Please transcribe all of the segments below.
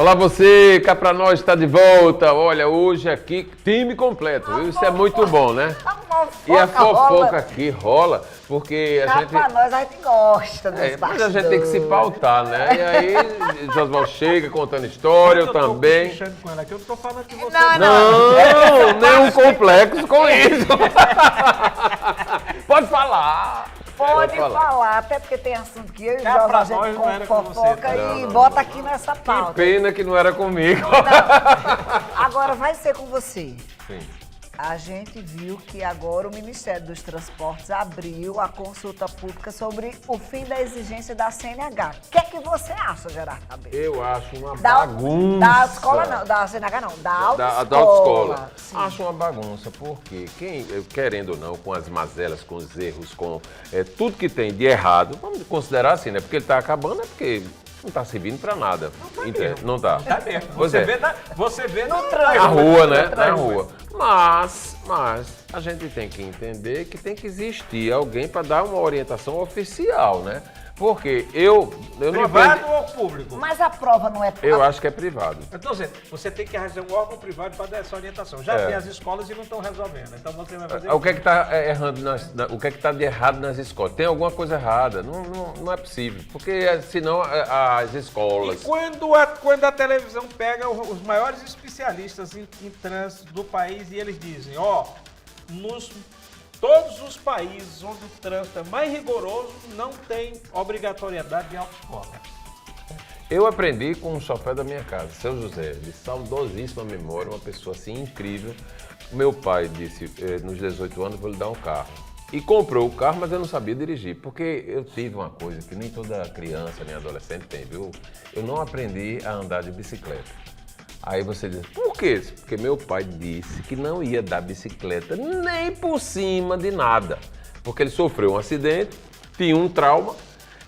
Olá você, cá pra nós está de volta. Olha, hoje aqui, time completo, viu? Isso é muito bom, né? E a fofoca aqui rola, porque a gente... Pra nós, a gente gosta dos bastidores. Mas a gente tem que se pautar, né? E aí, Josval chega contando história, eu também. Com ela aqui, eu não tô falando que você... Não, nenhum complexo com isso. Pode falar. Pode falar, até porque tem assunto que eu e o Cá Jorge, pra a gente nós não era com você, fofoca tá? e bota aqui nessa Que pauta. pena que não era comigo. Não, agora vai ser com você. Sim. A gente viu que agora o Ministério dos Transportes abriu a consulta pública sobre o fim da exigência da CNH. O que é que você acha, Gerardo Cabeça? Eu acho uma Da bagunça. Da escola não, da CNH não, da autoescola. Da autoescola. Sim. Acho uma bagunça, porque quem, querendo ou não, com as mazelas, com os erros, com tudo que tem de errado, vamos considerar assim, né? Porque ele está acabando, é porque não está servindo para nada. Não está. Tá mesmo. Pois Você é. vê No na trânsito. Na rua, né? No Na rua. Mas a gente tem que entender que tem que existir alguém para dar uma orientação oficial, né? Porque eu não privado aprendi... ou público? Mas a prova não é... Eu acho que é privado. Eu tô dizendo, você tem que arranjar um órgão privado para dar essa orientação. Já tem as escolas e não estão resolvendo. Então você vai fazer... O que é que está errando o que é que está de errado nas escolas? Tem alguma coisa errada? Não é possível. Porque senão as escolas... E quando a televisão pega os maiores especialistas em trânsito do país e eles dizem, todos os países onde o trânsito é mais rigoroso não tem obrigatoriedade de autoescola. Eu aprendi com um chofé da minha casa, seu José, de saudosíssima memória, uma pessoa assim incrível. Meu pai disse, nos 18 anos, vou lhe dar um carro. E comprou o carro, mas eu não sabia dirigir, porque eu tive uma coisa que nem toda criança, nem adolescente tem, viu? Eu não aprendi a andar de bicicleta. Aí você diz, por quê? Porque meu pai disse que não ia dar bicicleta nem por cima de nada. Porque ele sofreu um acidente, tinha um trauma,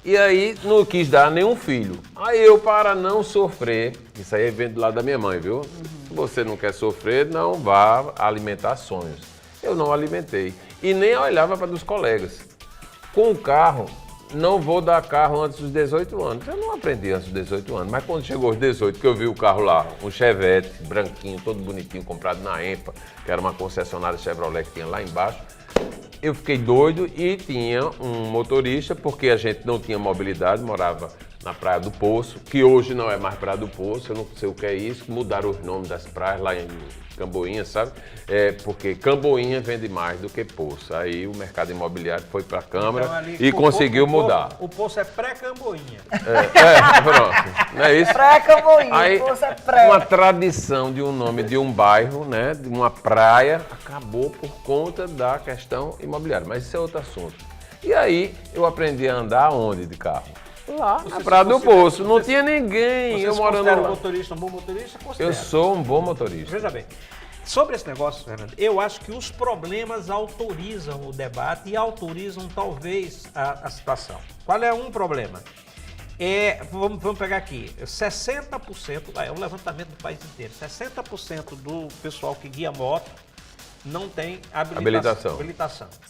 e aí não quis dar nenhum filho. Aí eu, para não sofrer, isso aí vem do lado da minha mãe, viu? Se você não quer sofrer, não vá alimentar sonhos. Eu não alimentei. E nem olhava para dos colegas. Com o carro, não vou dar carro antes dos 18 anos. Eu não aprendi antes dos 18 anos, mas quando chegou aos 18, que eu vi o carro lá, um Chevette, branquinho, todo bonitinho, comprado na EMPA, que era uma concessionária Chevrolet que tinha lá embaixo, eu fiquei doido e tinha um motorista, porque a gente não tinha mobilidade, morava na Praia do Poço, que hoje não é mais Praia do Poço, eu não sei o que é isso, mudaram os nomes das praias lá em Camboinha, sabe? Porque Camboinha vende mais do que Poço. Aí o mercado imobiliário foi para a Câmara Então, e conseguiu mudar. O Poço é pré-Camboinha. Pronto, não é isso? Pré-Camboinha, Aí, você é pré. uma tradição de um nome de um bairro, né, de uma praia, acabou por conta da questão imobiliária. Mas isso é outro assunto. E aí, eu aprendi a andar onde de carro? Lá, na Praia do Poço. Não tinha ninguém. Você Eu se morando considera um lá. motorista, um bom motorista? Considera. Eu sou um bom motorista. Veja bem, sobre esse negócio, Fernando, eu acho que os problemas autorizam o debate e autorizam talvez a situação. Qual é um problema? Vamos pegar aqui, 60%, é um levantamento do país inteiro, 60% do pessoal que guia moto não tem habilitação.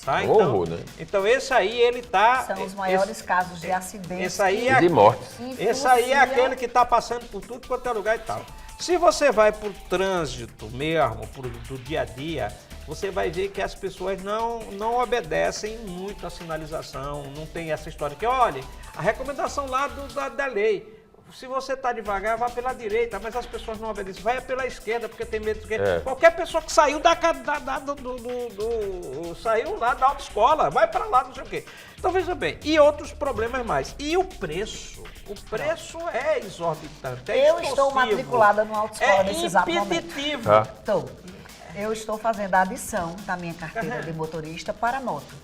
Tá? Horror, né? Então esse aí ele tá... São os maiores casos de acidentes. Esse aí E de mortes. Esse aí é aquele que está passando por tudo quanto é lugar e tal. Se você vai para o trânsito mesmo, do dia a dia, você vai ver que as pessoas não obedecem muito à sinalização, não tem essa história que, olha, a recomendação lá da lei, se você está devagar, vá pela direita, mas as pessoas não obedecem, vai pela esquerda, porque tem medo de esquerda. Qualquer pessoa que saiu saiu lá da autoescola, vai para lá, não sei o quê. Então veja bem, e outros problemas mais. E o preço? O preço é exorbitante, Eu estou matriculada no autoescola nesse exato momento. impeditivo. Estou. Eu estou fazendo a adição da minha carteira de motorista para moto.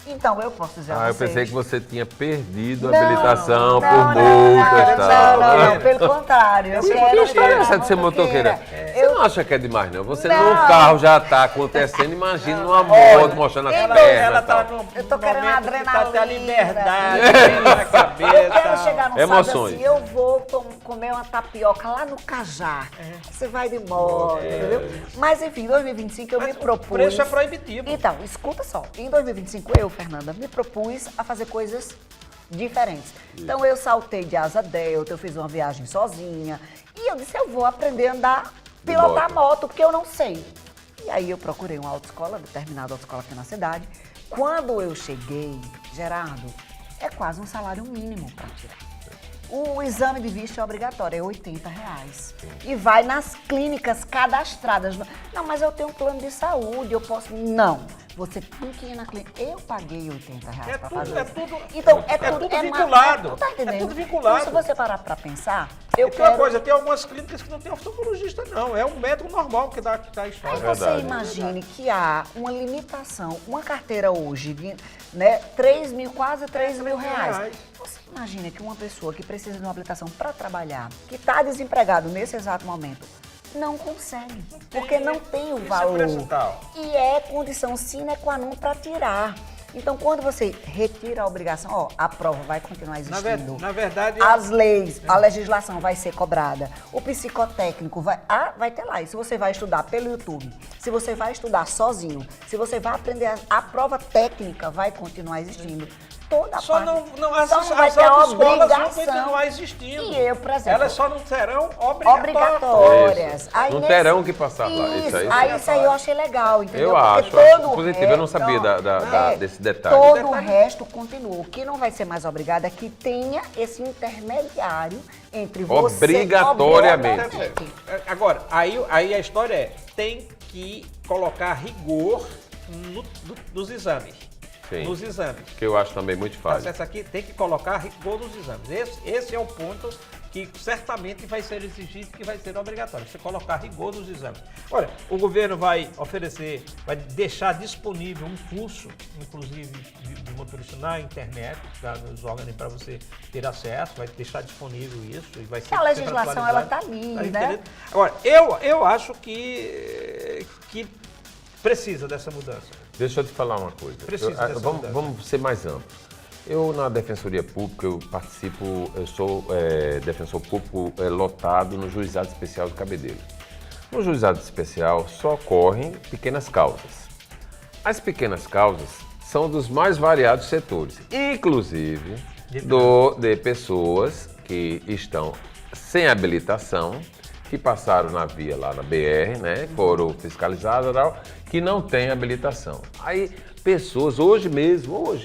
Então, eu posso dizer a Eu vocês... pensei que você tinha perdido a Não, habilitação não, por não, multa e tal. Não, pelo contrário. Eu quero Que história é essa de ser motoqueira. motoqueira? Você não acha que é demais, não? Você num carro já está acontecendo, imagina numa moto mostrando as pernas Ela e tal. tá Eu tô querendo momento que adrenalina. tá até a liberdade na cabeça. Eu quero chegar no sábado Emoções. assim, eu vou comer uma tapioca lá no Cajá. Você vai de moto, entendeu? Mas enfim, em 2025 eu me propus... O preço é proibitivo. Então, escuta só. Em 2025 eu, Fernanda, me propus a fazer coisas diferentes. Então eu saltei de asa delta, eu fiz uma viagem sozinha e eu disse, eu vou aprender a andar, pilotar moto, porque eu não sei. E aí eu procurei uma autoescola, determinada autoescola aqui na cidade. Quando eu cheguei, Gerardo, é quase um salário mínimo para tirar. O exame de vista é obrigatório, é R$80. E vai nas clínicas cadastradas. Não, mas eu tenho um plano de saúde, eu posso... Não, você tem que ir na clínica. Eu paguei R$80 para fazer isso. Então, é tudo vinculado. Tá entendendo? É tudo vinculado. Então, se você parar para pensar, E tem uma coisa, tem algumas clínicas que não tem oftalmologista, não. É um médico normal que dá a história. Aí você imagine que há uma limitação, uma carteira hoje, né, 3 mil, quase 3 mil reais. Você imagina que uma pessoa que precisa de uma habilitação para trabalhar, que está desempregado nesse exato momento, não consegue, porque não tem o valor. E é condição sine qua non para tirar. Então, quando você retira a obrigação, ó, a prova vai continuar existindo. Na verdade... As leis, a legislação vai ser cobrada. O psicotécnico vai ter lá. E se você vai estudar pelo YouTube, se você vai estudar sozinho, se você vai aprender, a prova técnica vai continuar existindo. Toda a Só parte. as vai ter a autoescolas vão obrigação. continuar existindo. E eu, por exemplo... Elas só não serão obrigatórias. Aí não terão que passar lá. Isso aí eu achei legal, entendeu? Eu acho positivo, eu não sabia desse detalhe. Todo o resto continua. O que não vai ser mais obrigado é que tenha esse intermediário entre você... Obrigatoriamente. Agora, aí a história é, tem que colocar rigor nos exames. Sim, nos exames. Que eu acho também muito fácil. Essa aqui tem que colocar rigor nos exames. Esse é o ponto que certamente vai ser exigido, que vai ser obrigatório. Você colocar rigor nos exames. Olha, o governo vai oferecer, vai deixar disponível um curso, inclusive de motorista na internet, nos órgãos para você ter acesso, vai deixar disponível isso. E vai ser a legislação, ela está ali, né? Agora, eu acho que precisa dessa mudança. Deixa eu te falar uma coisa. Vamos ser mais amplos. Eu, na Defensoria Pública, eu sou defensor público lotado no Juizado Especial de Cabedelo. No Juizado Especial só ocorrem pequenas causas. As pequenas causas são dos mais variados setores, inclusive de pessoas que estão sem habilitação, que passaram na via lá na BR, né, foram fiscalizadas, que não têm habilitação. Aí, pessoas, hoje mesmo,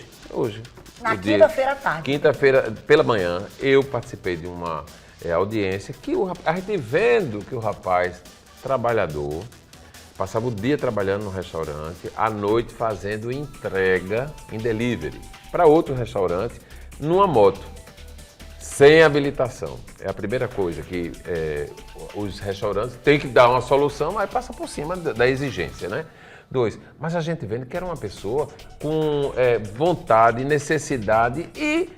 na quinta-feira à tarde. Quinta-feira, pela manhã, eu participei de uma audiência que a gente vendo que o rapaz, trabalhador, passava o dia trabalhando no restaurante, à noite fazendo entrega em delivery para outro restaurante, numa moto, sem habilitação. É a primeira coisa que os restaurantes têm que dar uma solução, mas passa por cima da exigência, né? 2, mas a gente vendo que era uma pessoa com vontade, necessidade e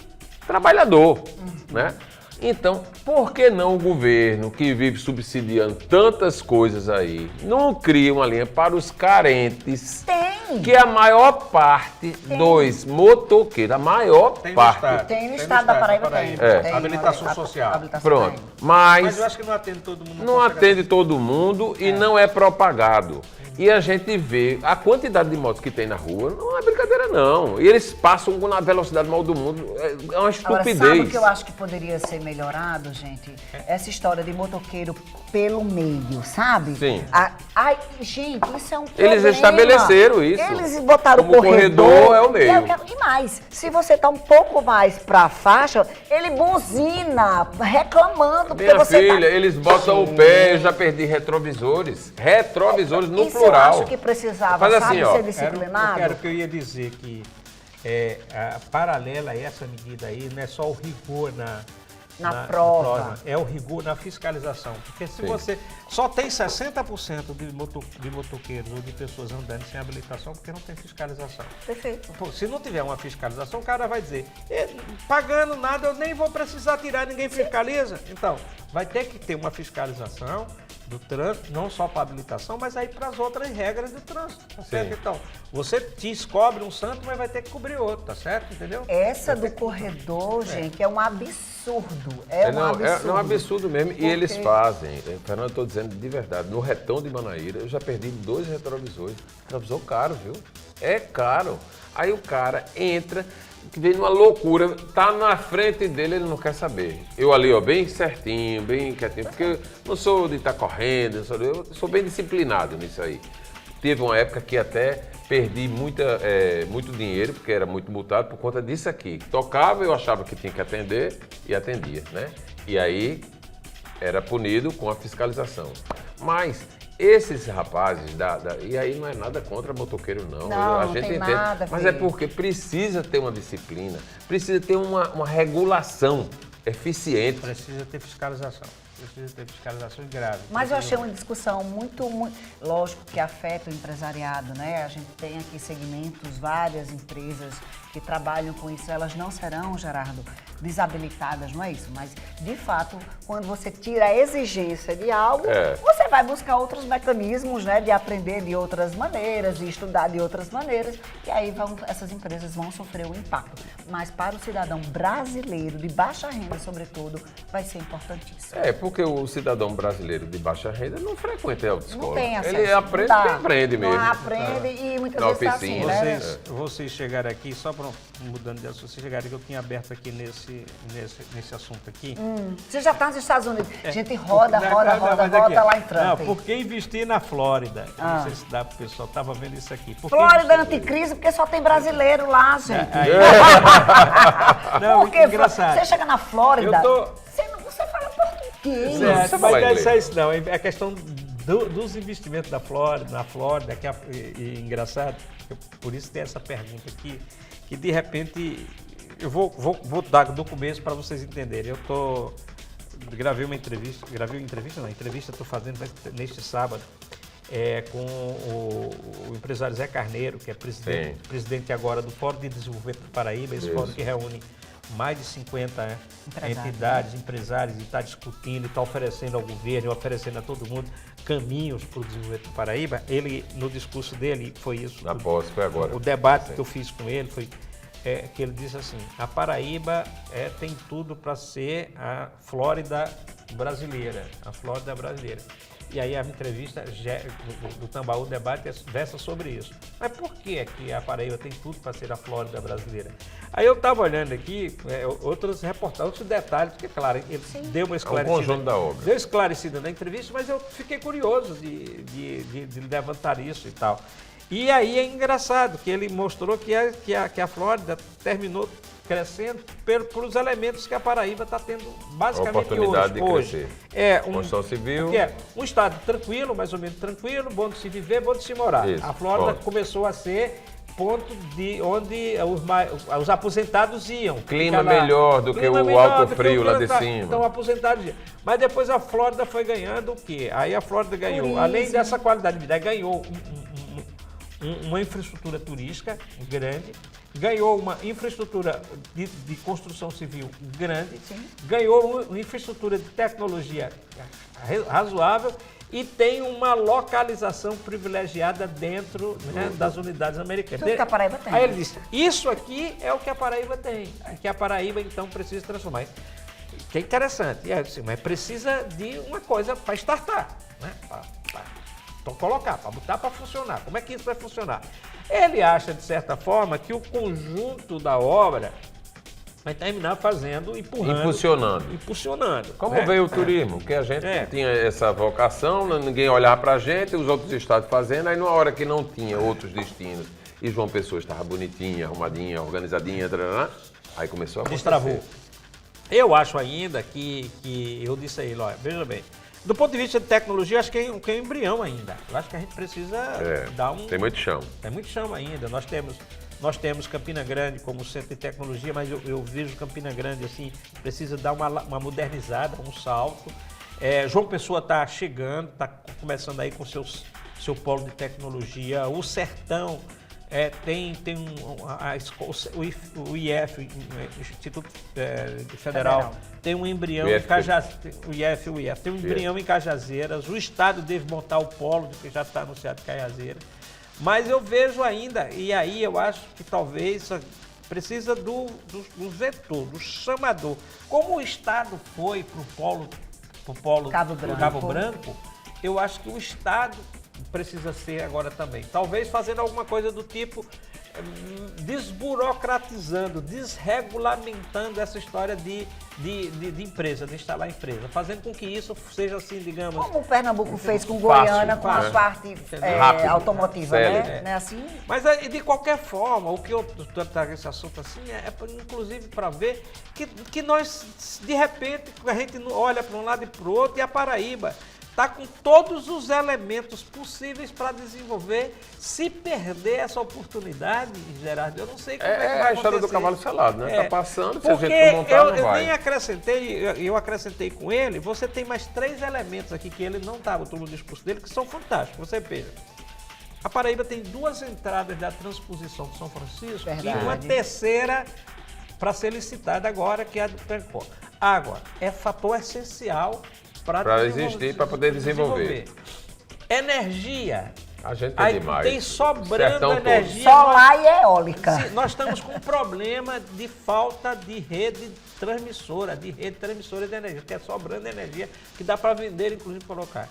trabalhador, né? Então, por que não o governo, que vive subsidiando tantas coisas aí, não cria uma linha para os carentes? Tem! Que a maior parte dos motoqueiros, a maior parte... Tem no estado da Paraíba, tem. Habilitação social. Pronto, mas eu acho que não atende todo mundo. Não atende todo mundo e não é propagado. E a gente vê a quantidade de motos que tem na rua, não é brincadeira não. E eles passam na velocidade mal do mundo, é uma estupidez. Agora, sabe o que eu acho que poderia ser melhorado, gente? Essa história de motoqueiro pelo meio, sabe? Sim. Gente, isso é um problema. Eles estabeleceram isso. Eles botaram como o corredor é o meio. E mais, se você tá um pouco mais pra faixa, ele buzina, reclamando. Porque Minha você filha, eles botam o pé, eu já perdi retrovisores no isso plural. Eu acho que precisava, Faz assim, ser disciplinado. Era o que eu ia dizer, que paralela a essa medida aí, não é só o rigor na prova. É o rigor na fiscalização. Porque se você só tem 60% de motoqueiros ou de pessoas andando sem habilitação porque não tem fiscalização. Perfeito. Pô, se não tiver uma fiscalização, o cara vai dizer, pagando nada, eu nem vou precisar tirar, ninguém fiscaliza. Então, vai ter que ter uma fiscalização do trânsito, não só para habilitação, mas aí para as outras regras do trânsito, tá certo? Então, você descobre um santo, mas vai ter que cobrir outro, tá certo? Entendeu? Essa do corredor, gente, é um absurdo. É um absurdo mesmo. E eles fazem, Fernando, eu estou dizendo de verdade, no retão de Manaíra, eu já perdi 2 retrovisores. Retrovisor caro, viu? É caro. Aí o cara entra, que vem numa loucura, tá na frente dele, ele não quer saber. Eu ali, ó, bem certinho, bem quietinho, porque eu não sou de estar correndo, eu sou bem disciplinado nisso aí. Teve uma época que até perdi muito dinheiro, porque era muito multado por conta disso aqui. Tocava, eu achava que tinha que atender e atendia, né? E aí era punido com a fiscalização. Mas esses rapazes, e aí não é nada contra motoqueiro, não. Não, A não gente tem entende, nada a mas ver. é porque precisa ter uma disciplina, precisa ter uma regulação eficiente. Precisa ter fiscalização. Grave. Mas eu achei uma discussão muito, lógico que afeta o empresariado, né? A gente tem aqui segmentos, várias empresas que trabalham com isso, elas não serão, Gerardo, desabilitadas, não é isso? Mas, de fato, quando você tira a exigência de algo, você vai buscar outros mecanismos, né? De aprender de outras maneiras, de estudar de outras maneiras, e aí essas empresas vão sofrer o impacto. Mas para o cidadão brasileiro, de baixa renda, sobretudo, vai ser importantíssimo. Porque o cidadão brasileiro de baixa renda não frequenta a autoescola. Não tem acesso. Ele aprende porque aprende mesmo. Não aprende e muitas Na vezes está assim, oficina. né? Vocês chegaram aqui, só para mudando de assunto, vocês chegaram aqui, eu tinha aberto aqui nesse assunto aqui. Você já está nos Estados Unidos. A gente roda lá em Trump. Não, por que investir na Flórida? Não sei se dá para o pessoal, estava vendo isso aqui. Flórida é anticrise porque só tem brasileiro lá, gente. Não, Porque engraçado. você chega na Flórida, Eu você fala português. Certo, Você fala mas não é inglês. só isso não, é a questão dos investimentos na Flórida, que é engraçado, por isso tem essa pergunta aqui, que de repente, eu vou dar do começo para vocês entenderem. Gravei uma entrevista, estou fazendo neste sábado, com o empresário Zé Carneiro, que é presidente agora do Fórum de Desenvolvimento do Paraíba, esse fórum que reúne mais de 50 entidades, empresários, e está discutindo, e está oferecendo ao governo, oferecendo a todo mundo caminhos para o desenvolvimento do Paraíba. Ele, no discurso dele, foi isso. Na posse, foi agora. O debate que eu fiz com ele foi que ele disse assim, a Paraíba tem tudo para ser a Flórida brasileira, E aí a entrevista do Tambaú, o debate versa sobre isso. Mas por que a Paraíba tem tudo para ser a Flórida brasileira? Aí eu estava olhando aqui outros reportagens, outros detalhes, porque, claro, ele deu uma esclarecida. É um conjunto da obra. Deu esclarecida na entrevista, mas eu fiquei curioso de levantar isso e tal. E aí é engraçado que ele mostrou que a Flórida terminou crescendo pelos elementos que a Paraíba está tendo basicamente oportunidade de hoje. crescer. Construção civil. Que é um estado tranquilo, mais ou menos tranquilo, bom de se viver, bom de se morar. Isso, a Flórida pode. começou a ser ponto de onde os aposentados iam. Clima melhor do que o alto frio lá de cima. Então, aposentados iam. Mas depois a Flórida foi ganhando o quê? Aí a Flórida ganhou, além dessa qualidade de vida, ganhou uma infraestrutura turística grande, ganhou uma infraestrutura de construção civil grande, ganhou uma infraestrutura de tecnologia razoável e tem uma localização privilegiada dentro das unidades americanas. Tudo que a Paraíba tem. Aí ele disse, isso aqui é o que a Paraíba tem, e que a Paraíba então precisa transformar. Que é interessante, mas precisa de uma coisa para startar, né? Para colocar, para botar para funcionar. Como é que isso vai funcionar? Ele acha, de certa forma, que o conjunto da obra vai terminar fazendo, impulsionando. Como veio o turismo, que a gente tinha essa vocação, ninguém olhava para a gente, os outros estados fazendo, aí numa hora que não tinha outros destinos, e João Pessoa estava bonitinha, arrumadinha, organizadinha, aí começou a acontecer. Destravou. Eu acho ainda que eu disse a ele, olha, veja bem, do ponto de vista de tecnologia, acho que é um embrião ainda. Eu acho que a gente precisa dar um... Tem muito chão. Tem muito chão ainda. Nós temos Campina Grande como centro de tecnologia, mas eu vejo Campina Grande assim, precisa dar uma modernizada, um salto. João Pessoa está chegando, está começando aí com seu polo de tecnologia. O Sertão tem o IF, o Instituto Federal, tem um embrião em Cajazeiras, tem um embrião em Cajazeiras. O Estado deve montar o polo, que já está anunciado em Cajazeiras. Mas eu vejo ainda, e aí eu acho que talvez precisa do vetor, do chamador. Como o Estado foi para o polo Cabo Branco, eu acho que o Estado precisa ser agora também. Talvez fazendo alguma coisa do tipo desburocratizando, desregulamentando essa história de empresa, de instalar empresa, fazendo com que isso seja assim, digamos... Como o Pernambuco fez com fácil, Goiânia, com a fácil. parte Rápido, automotiva, célebre. né? Não é assim? Mas de qualquer forma, o que eu trago esse assunto assim inclusive para ver que nós, de repente, a gente olha para um lado e para o outro, e a Paraíba está com todos os elementos possíveis para desenvolver. Se perder essa oportunidade, Gerardo, eu não sei como é que vai acontecer. É a história do cavalo selado, né? Tá passando, se a Porque gente não montar, não eu vai. nem acrescentei, eu acrescentei com ele, você tem mais 3 elementos aqui que ele não estava no discurso dele, que são fantásticos. Você veja. A Paraíba tem 2 entradas da transposição de São Francisco Verdade. e uma terceira para ser licitada agora, que é a do Pencó. Água é fator essencial para existir, para poder desenvolver. Energia. A gente Aí tem demais. tem sobrando Sertão todo. energia. Solar e eólica. Sim, nós estamos com um problema de falta de rede transmissora de energia, que é sobrando energia, que dá para vender, inclusive colocar.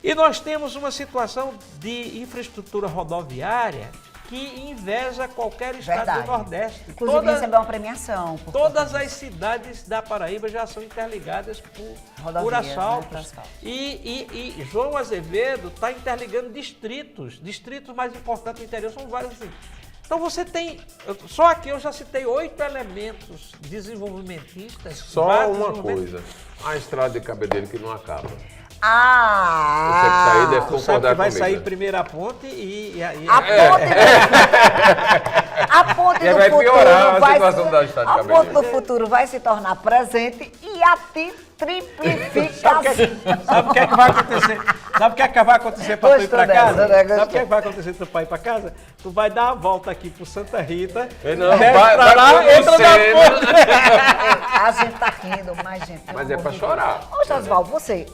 E nós temos uma situação de infraestrutura rodoviária que inveja qualquer estado Verdade. do Nordeste. Inclusive recebeu uma premiação. por Todas conta as cidades da Paraíba já são interligadas por Rodovias, asfaltos. né, por asfalto. E João Azevedo está interligando distritos mais importantes do interior, são vários assim. Então você tem, só aqui eu já citei 8 elementos desenvolvimentistas. Só vários uma desenvolvimentos. coisa, a estrada de Cabedelo que não acaba. Ah! Você que tá aí deve Tu sabe concordar que vai comigo. sair primeiro a ponte e A ponte E do vai futuro piorar a vai situação se, da estrada de a Cabedelo. ponte do futuro vai se tornar presente e a triplificação. Sabe o que é que vai acontecer? Sabe o que é que vai acontecer para tu ir para Gostou casa? dessa, né? Sabe o que é que vai acontecer para tu ir para casa? Tu vai dar a volta aqui pro Santa Rita, Não, desce vai pra lá, entra na ponte. A gente tá rindo, mas gente... pelo Mas é amor pra de chorar. Deus. Ô, Josvaldo, você,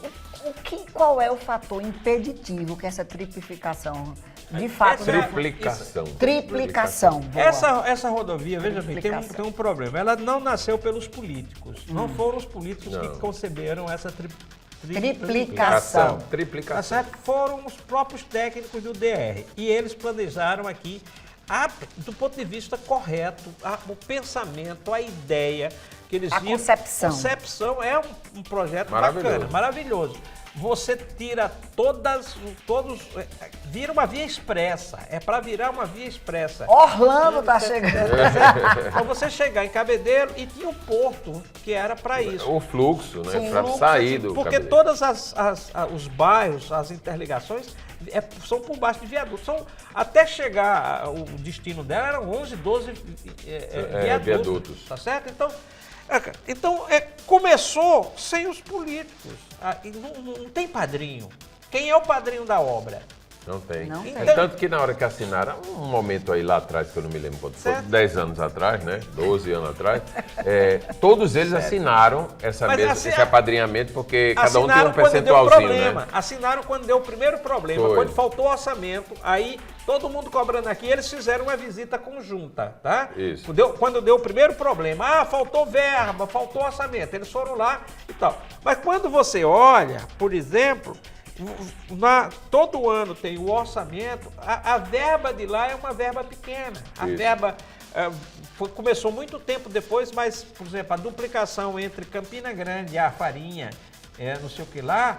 qual é o fator impeditivo que essa triplificação, de fato... Essa- não- Triplicação. Boa. Essa rodovia, veja bem, tem Triplicação. um problema. Ela não nasceu pelos políticos. Não foram os políticos Não. que conceberam essa Triplicação. Tá Triplicação. certo? Foram os próprios técnicos do DR. E eles planejaram aqui, do ponto de vista correto, o pensamento, a ideia que eles A viram. concepção. Concepção é um projeto Maravilhoso. bacana, maravilhoso. Você tira vira uma via expressa. É para virar uma via expressa. Orlando tá chegando. Para você chegar em Cabedelo e tinha um porto que era para isso. O fluxo, né? Sim. Pra sair do Porque Cabedelo. todos os bairros, as interligações, são por baixo de viaduto. Até chegar, o destino dela eram 11, 12 viadutos. Tá certo? Então, começou sem os políticos. E não tem padrinho. Quem é o padrinho da obra? Não tem. Não tem. Tanto que na hora que assinaram, um momento aí lá atrás, que eu não me lembro quando foi, Certo. 10 anos atrás, né? 12 anos atrás, todos eles assinaram Mas esse apadrinhamento, porque cada um tem um Assinaram quando deu percentualzinho, problema. né? Assinaram quando deu o primeiro problema, Foi. quando faltou orçamento, aí todo mundo cobrando aqui, eles fizeram uma visita conjunta, tá? Isso. Quando deu o primeiro problema, faltou verba, faltou orçamento, eles foram lá e tal. Mas quando você olha, por exemplo, todo ano tem o orçamento, a verba de lá é uma verba pequena. A Isso. verba começou muito tempo depois, mas, por exemplo, a duplicação entre Campina Grande e a Farinha, não sei o que lá,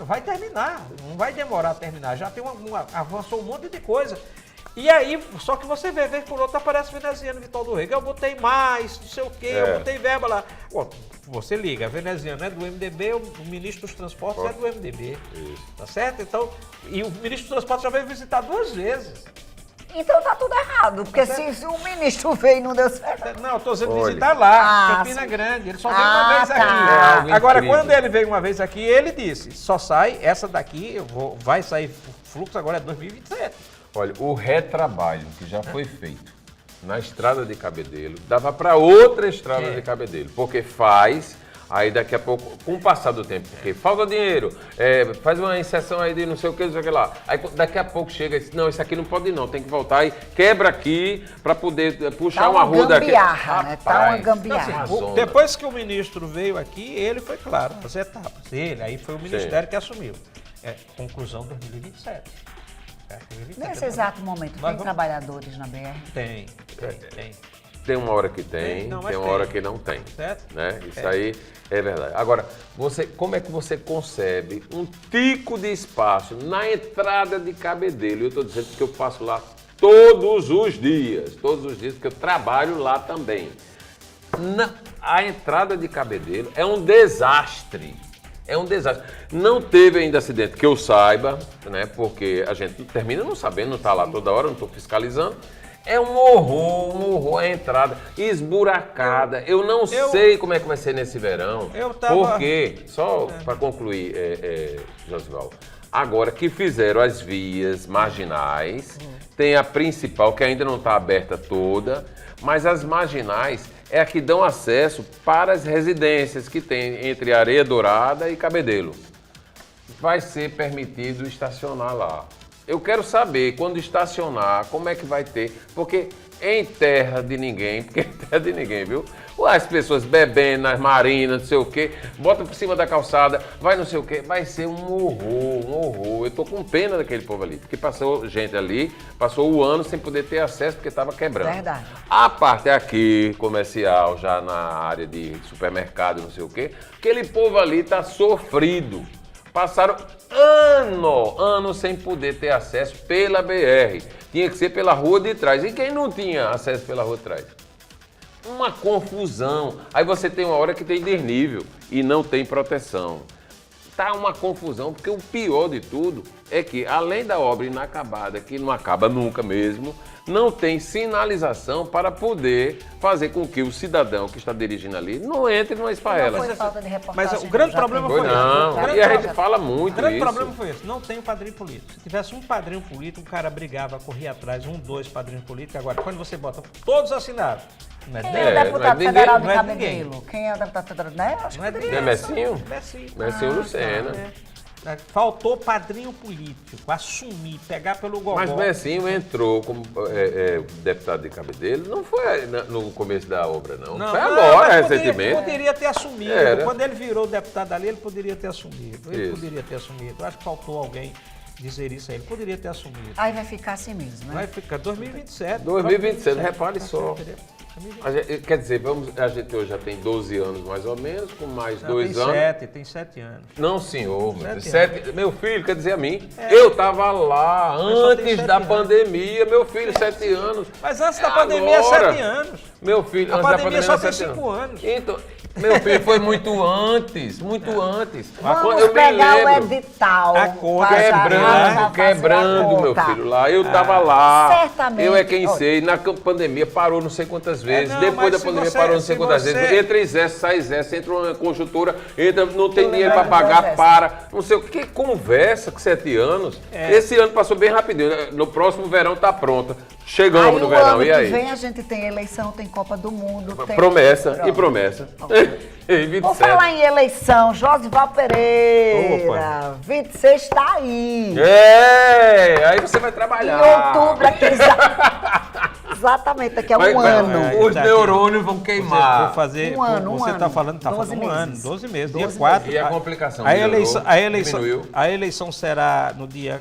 vai terminar, não vai demorar a terminar, já tem avançou um monte de coisa. E aí, só que você vê, vez por outra, aparece veneziano Vital do Rego, eu botei mais, não sei o quê, eu botei verba lá. Bom, você liga, veneziano é do MDB, o ministro dos Transportes é do MDB, tá certo? Então, e o ministro dos Transportes já veio visitar 2 vezes. Então tá tudo errado, porque se o ministro veio e não deu certo... Não, eu tô dizendo Olha. visitar lá, Ah, Campina sim. Grande, ele só veio uma vez tá. aqui. É algo Agora, incrível. quando ele veio uma vez aqui, ele disse, só sai, essa daqui, vai sair fluxo agora é 2027. Olha, o retrabalho que já foi feito na estrada de Cabedelo dava para outra estrada de Cabedelo, porque aí daqui a pouco, com o passar do tempo, porque falta dinheiro, faz uma inserção aí de não sei o que lá. Aí daqui a pouco chega e diz, não, isso aqui não pode não, tem que voltar e quebra aqui para poder puxar Tá uma uma rua daqui. gambiarra, né? Tá uma Rapaz, gambiarra. uma zona. Depois que o ministro veio aqui, ele foi claro, as etapas. Aí foi o ministério que assumiu. Conclusão 2027. Nesse exato momento, tem trabalhadores na BR? Tem. Tem uma hora que tem, Não, tem mas uma hora que não tem. Certo? Né? Isso aí é verdade. Agora, como é que você concebe um tico de espaço na entrada de Cabedelo? Eu estou dizendo que eu passo lá todos os dias, porque eu trabalho lá também. A entrada de Cabedelo é um desastre. É um desastre. Não teve ainda acidente que eu saiba, né? Porque a gente termina não sabendo, não está lá toda hora, não estou fiscalizando. É um horror a entrada esburacada. Eu não sei como é que vai ser nesse verão. Porque, só para concluir, Josival, agora que fizeram as vias marginais, tem a principal que ainda não está aberta toda, mas as marginais é a que dão acesso para as residências que tem entre Areia Dourada e Cabedelo. Vai ser permitido estacionar lá. Eu quero saber, quando estacionar, como é que vai ter, porque em terra de ninguém, viu? As pessoas bebendo nas marinas, não sei o quê, bota por cima da calçada, vai não sei o quê, vai ser um horror. Eu tô com pena daquele povo ali, porque passou gente ali, passou o ano sem poder ter acesso, porque estava quebrando. Verdade. A parte aqui, comercial, já na área de supermercado, não sei o quê, aquele povo ali tá sofrido. Passaram anos sem poder ter acesso pela BR. Tinha que ser pela rua de trás. E quem não tinha acesso pela rua de trás? Uma confusão. Aí você tem uma hora que tem desnível e não tem proteção. Tá uma confusão, porque o pior de tudo é que, além da obra inacabada, que não acaba nunca mesmo, não tem sinalização para poder fazer com que o cidadão que está dirigindo ali não entre numa esparrela. Não foi falta de reportagem. Mas o grande problema foi esse. Não, e a gente fala muito isso. O grande problema foi esse. Não tem um padrinho político. Se tivesse um padrinho político, o cara brigava, corria atrás, 2 padrinhos políticos. Agora, quando você bota todos assinados, Quem é o deputado federal de Cabedelo? Quem é o deputado federal? Né? Acho que Não é Messinho? Messinho Lucena. Faltou padrinho político, assumir, pegar pelo gogó. Mas Messinho entrou como deputado de Cabedelo, não foi no começo da obra, não. Foi agora, recentemente. Poderia ter assumido. Quando ele virou deputado ali, ele poderia ter assumido. Eu acho que faltou alguém dizer isso aí. Ele poderia ter assumido. Aí vai ficar assim mesmo, né? Vai ficar 2027. 2027, repare só. Quer dizer, a gente hoje já tem 12 anos mais ou menos, com mais 2 anos. Tem 7 anos. Não, senhor. Meu filho, quer dizer a mim, eu estava lá antes da pandemia, meu filho, 7 anos. Mas antes da pandemia é 7 anos. Meu filho, antes da pandemia só tem 5 anos. Então, meu filho, foi muito antes. Vamos pegar o edital. A conta. Quebrando, meu filho, lá. Eu estava lá. Certamente. Eu é quem sei. Na pandemia parou não sei quantas vezes. Depois da pandemia parou não sei quantas vezes. Entra exército, sai exército, entra uma conjuntura, não tem dinheiro para pagar, para. Não sei o que. Conversa com 7 anos. Esse ano passou bem rapidinho. No próximo verão tá pronta. Chegamos no verão, e aí? Ano que vem a gente tem eleição, tem Copa do Mundo. Tem... Promessa e promessa. Vou falar em eleição, Josival Pereira. 26 está aí. Aí você vai trabalhar. Em outubro, aqui, exatamente, daqui a um ano. Os neurônios vão queimar. Vou fazer, você está falando, 12 meses, dia 4. E a complicação a eleição será no dia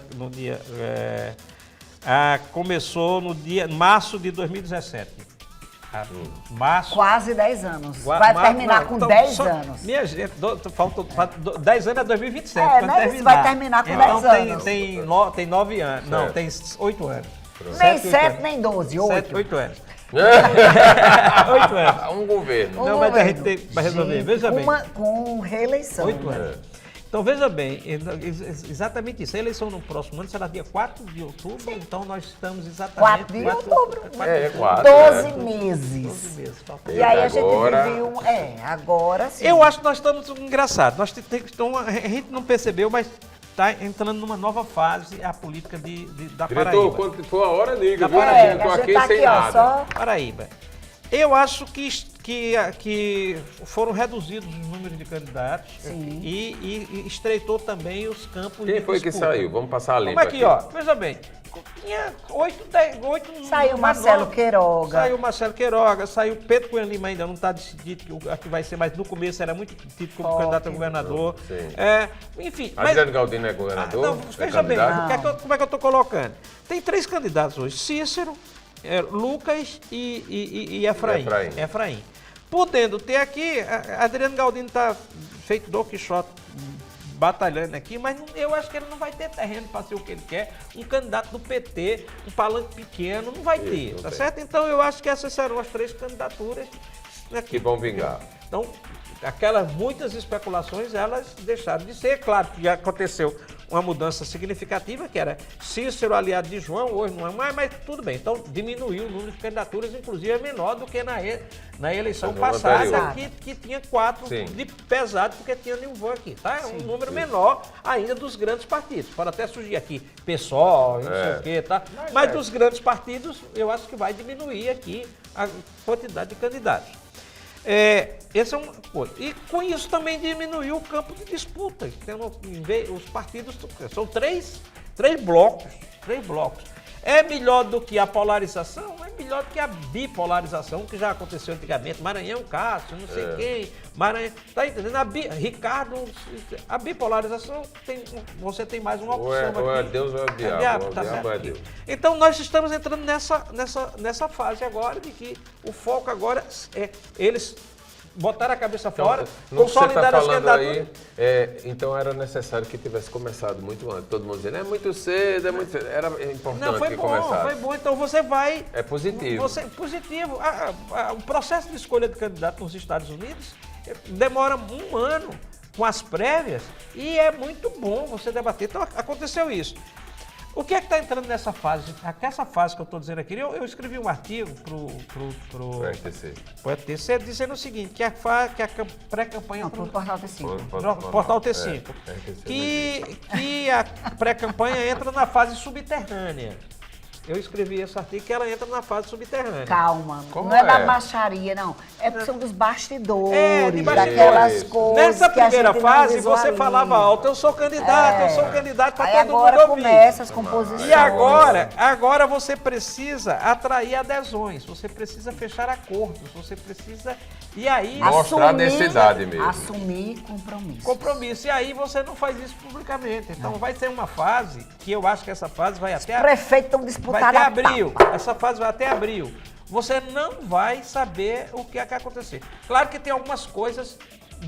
começou no dia março de 2017. Março. Quase 10 anos. Vai terminar com 10 anos. Minha gente, faltam 10 anos é 2027. Vai terminar com 10 anos. Tem 9 anos. Certo. Não, tem 8 anos. Nem 7, nem 12, 8. 8 anos. 8 anos. Um governo. Não, mas a gente tem para resolver. Veja bem. Com reeleição. 8 anos. Então, veja bem, exatamente isso. A eleição no próximo ano será dia 4 de outubro, então nós estamos exatamente... 4 de outubro. 12 meses. 12 meses. E aí a gente viu... agora sim. Eu acho que nós estamos engraçados. A gente não percebeu, mas está entrando numa nova fase a política da Paraíba. Diretor, quando for a hora, liga. Da Paraíba. Estou aqui sem nada. Paraíba. Eu acho que foram reduzidos os números de candidatos e estreitou também os campos de Quem foi que disputa. saiu? Vamos passar a limpa Como aqui, ó, veja bem, tinha 8. Saiu Marcelo Queiroga. Saiu Marcelo Queiroga, saiu Pedro Cunha Lima, ainda não está decidido que vai ser, mas no começo era muito tido como candidato a governador. Enfim. Adriano Galdino é governador? Não, veja bem, como é que eu estou colocando? Tem 3 candidatos hoje, Cícero, Lucas e Efraim. Podendo ter aqui, Adriano Galdino está feito Don Quixote batalhando aqui, mas eu acho que ele não vai ter terreno para ser o que ele quer. Um candidato do PT, um palanque pequeno, não vai ter, tá certo? Então eu acho que essas serão as 3 candidaturas, né, que vão vingar. Então, muitas especulações, elas deixaram de ser. Claro que já aconteceu uma mudança significativa, que era Cícero aliado de João, hoje não é mais, mas tudo bem. Então, diminuiu o número de candidaturas, inclusive é menor do que na eleição passada, que tinha 4 de pesado, porque tinha Nilvan aqui, tá? É um número menor ainda dos grandes partidos. Pode até surgir aqui PSOL, não sei o quê, tá? Mas dos grandes partidos, eu acho que vai diminuir aqui a quantidade de candidatos. Essa é uma coisa. E com isso também diminuiu o campo de disputa. Os partidos são três blocos. É melhor do que a polarização? É melhor do que a bipolarização, que já aconteceu antigamente. Maranhão, Cássio, não sei quem. Maranhão, tá entendendo? Ricardo, a bipolarização, você tem mais uma opção. Ou é Deus ou é o diabo. Tá certo. É Deus. Então nós estamos entrando nessa fase agora, de que o foco agora é eles botaram a cabeça fora, consolidar as candidaturas. Então era necessário que tivesse começado muito antes. Todo mundo dizendo, é muito cedo. Era importante que começasse. Foi bom. Então você vai... É positivo. Positivo. O processo de escolha de candidato nos Estados Unidos demora 1 ano com as prévias e é muito bom você debater. Então aconteceu isso. O que é que está entrando nessa fase? Essa fase que eu estou dizendo aqui, eu escrevi um artigo pro RTC dizendo o seguinte, que a pré-campanha... Não, pro Portal T5. Portal T5. Que a pré-campanha entra na fase subterrânea. Eu escrevi esse artigo que ela entra na fase subterrânea. Calma, não é da baixaria, não. É porque são dos bastidores, daquelas coisas. Nessa que a primeira gente fase, não você falava alto, eu sou candidato para todo mundo agora ouvir. começa as composições. E agora você precisa atrair adesões, você precisa fechar acordos, você precisa... E aí... Mostrar a densidade mesmo. Assumir compromisso. E aí você não faz isso publicamente. Então vai ser uma fase, que eu acho que essa fase vai até... Prefeito estão disputados. Vai até abril. Essa fase vai até abril. Você não vai saber o que é que vai acontecer. Claro que tem algumas coisas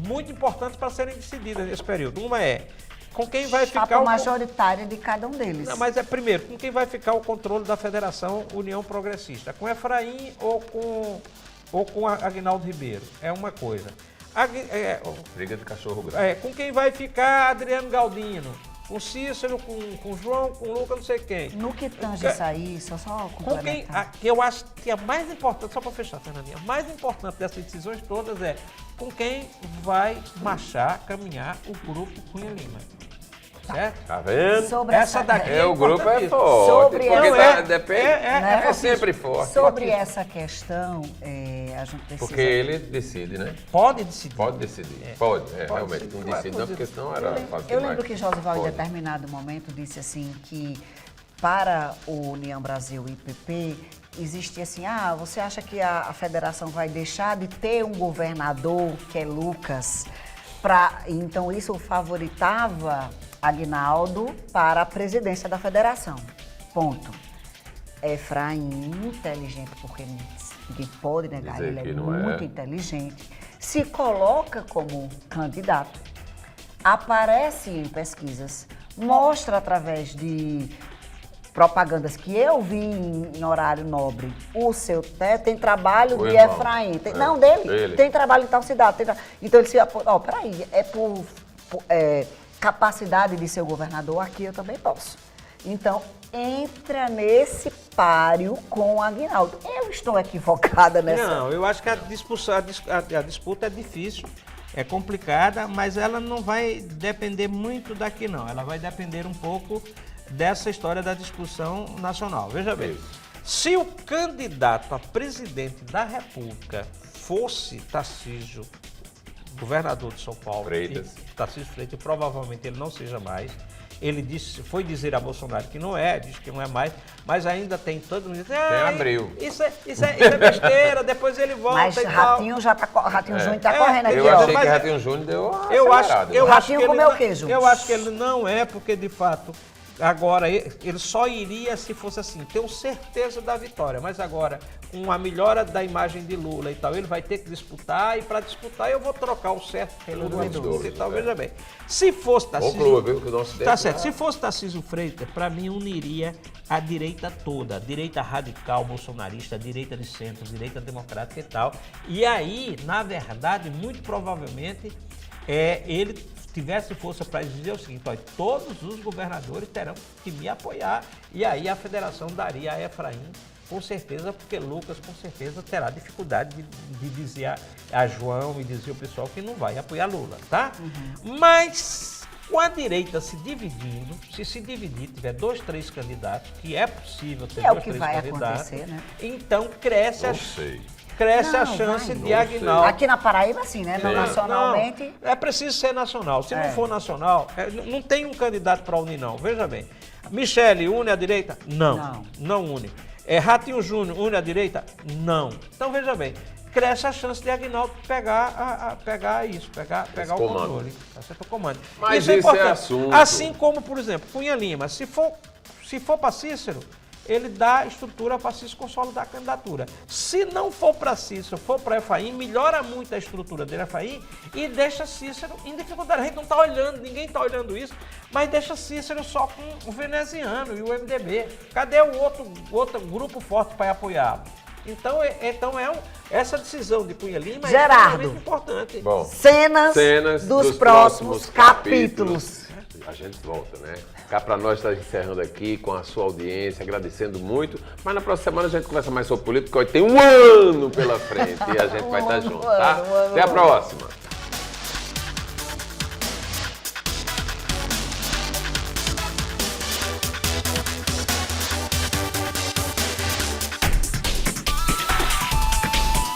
muito importantes para serem decididas nesse período. Uma é com quem vai ficar... Chapa majoritária de cada um deles. Não, mas primeiro, com quem vai ficar o controle da Federação União Progressista? Com Efraim ou com Aguinaldo Ribeiro? É uma coisa. Briga de cachorro grande. Com quem vai ficar Adriano Galdino? Com Cícero, com João, com Lucas, não sei quem. No que tange isso aí, só com quem, que eu acho que é mais importante, só para fechar, Fernandinha, a mais importante dessas decisões todas é com quem vai marchar, caminhar o grupo Cunha Lima. Certo? Tá vendo? Sobre essa daqui o grupo é forte. Sobre é sempre forte. Sobre essa questão, a gente precisa... Porque ele decide, né? Pode decidir. Pode decidir. Pode realmente. Não decide não, porque senão era fácil. Eu lembro que Josival, em determinado momento, disse assim que para o União Brasil e PP, existia assim, você acha que a federação vai deixar de ter um governador, que é Lucas, então isso favoritava Aguinaldo para a presidência da federação. Ponto. Efraim, inteligente, porque ninguém pode negar, ele é muito inteligente, se coloca como candidato, aparece em pesquisas, mostra através de propagandas que eu vi em horário nobre, o seu tem trabalho de Efraim, tem trabalho em tal cidade. Então ele se peraí, por capacidade de ser o governador, aqui eu também posso. Então, entra nesse páreo com o Aguinaldo. Eu estou equivocada nessa... Não, eu acho que a disputa é difícil, é complicada, mas ela não vai depender muito daqui, não. Ela vai depender um pouco dessa história da discussão nacional. Veja bem, Se o candidato a presidente da República fosse Tarcísio, governador de São Paulo, Tarcísio Freitas, provavelmente ele não seja mais. Ele foi dizer a Bolsonaro que não é, diz que não é mais, mas ainda tem todo mundo dizendo, abril. Isso é besteira, depois ele volta mas e Ratinho tal. já tá, Ratinho Júnior está correndo aqui, Eu ó. achei que Ratinho Júnior deu uma Eu acelerada. acho que ele comeu não, queijo. eu acho que ele não é, porque de fato, agora ele só iria se fosse assim, tenho certeza da vitória, mas agora, com a melhora da imagem de Lula e tal, ele vai ter que disputar, e para disputar eu vou trocar o certo pelo duvidoso e tal, veja bem. Se fosse Tarcísio... Conclua, viu, que o nosso tempo Tá certo, se fosse Tarcísio Freitas, para mim uniria a direita toda, a direita radical bolsonarista, a direita de centro, a direita democrática e tal, e aí, na verdade, muito provavelmente, ele tivesse força para dizer o seguinte, olha, todos os governadores terão que me apoiar, e aí a federação daria a Efraim, com certeza, porque Lucas com certeza terá dificuldade de dizer a João e dizer ao pessoal que não vai apoiar Lula, tá? Mas com a direita se dividindo, se dividir, tiver 2, 3 candidatos, que é possível ter 2, 3 candidatos, né? Então cresce a chance de Não Aguinaldo. Aqui na Paraíba, sim, né? Não, nacionalmente. Não, é preciso ser nacional. Se não for nacional, não tem um candidato para unir, não. Veja bem. Michele une a direita? Não une. Ratinho Júnior une a direita? Não. Então, veja bem. Cresce a chance de Aguinaldo pegar o controle. Acertar o comando. Mas isso é importante. assunto. Assim como, por exemplo, Cunha Lima. Se for para Cícero, ele dá estrutura para Cícero consolidar a candidatura. Se não for para Cícero, for para Efraim, melhora muito a estrutura dele, Efraim, e deixa Cícero em dificuldade. A gente não está olhando, ninguém está olhando isso, mas deixa Cícero só com o veneziano e o MDB. Cadê o outro grupo forte para apoiá-lo? Então essa decisão de Cunha Lima é extremamente importante. Bom, cenas dos próximos capítulos. A gente volta, né? Cá para nós está encerrando aqui com a sua audiência, agradecendo muito. Mas na próxima semana a gente conversa mais sobre política, porque tem um ano pela frente e a gente vai estar junto, tá? Até a próxima.